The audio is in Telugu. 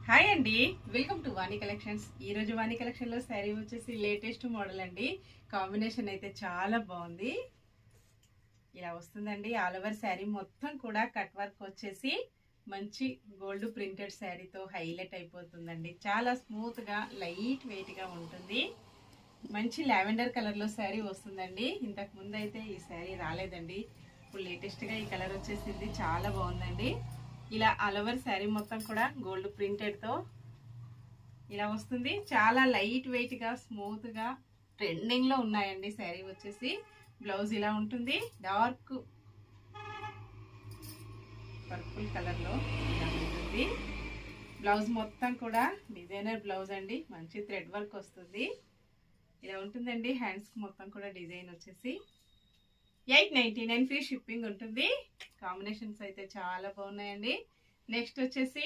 హాయ్ అండి, వెల్కమ్ టు వాణి కలెక్షన్స్. ఈరోజు వాణి కలెక్షన్లో శారీ వచ్చేసి లేటెస్ట్ మోడల్ అండి. కాంబినేషన్ అయితే చాలా బాగుంది. ఇలా వస్తుందండి. ఆల్ ఓవర్ శారీ మొత్తం కూడా కట్ వర్క్ వచ్చేసి మంచి గోల్డ్ ప్రింటెడ్ శారీతో హైలైట్ అయిపోతుందండి. చాలా స్మూత్గా లైట్ వెయిట్గా ఉంటుంది. మంచి లావెండర్ కలర్లో శారీ వస్తుందండి. ఇంతకు ముందు అయితే ఈ శారీ రాలేదండి. ఇప్పుడు లేటెస్ట్గా ఈ కలర్ వచ్చేసింది. చాలా బాగుందండి. ఇలా ఆల్ ఓవర్ శారీ మొత్తం కూడా గోల్డ్ ప్రింటెడ్తో ఇలా వస్తుంది. చాలా లైట్ వెయిట్గా స్మూత్గా ట్రెండింగ్లో ఉన్నాయండి. శారీ వచ్చేసి బ్లౌజ్ ఇలా ఉంటుంది. డార్క్ పర్పుల్ కలర్లో ఇలా ఉంటుంది. బ్లౌజ్ మొత్తం కూడా డిజైనర్ బ్లౌజ్ అండి. మంచి థ్రెడ్ వర్క్ వస్తుంది. ఇలా ఉంటుందండి. హ్యాండ్స్కి మొత్తం కూడా డిజైన్ వచ్చేసి 899 ఫ్రీ షిప్పింగ్ ఉంటుంది. కాంబినేషన్స్ అయితే చాలా బాగున్నాయండి. నెక్స్ట్ వచ్చేసి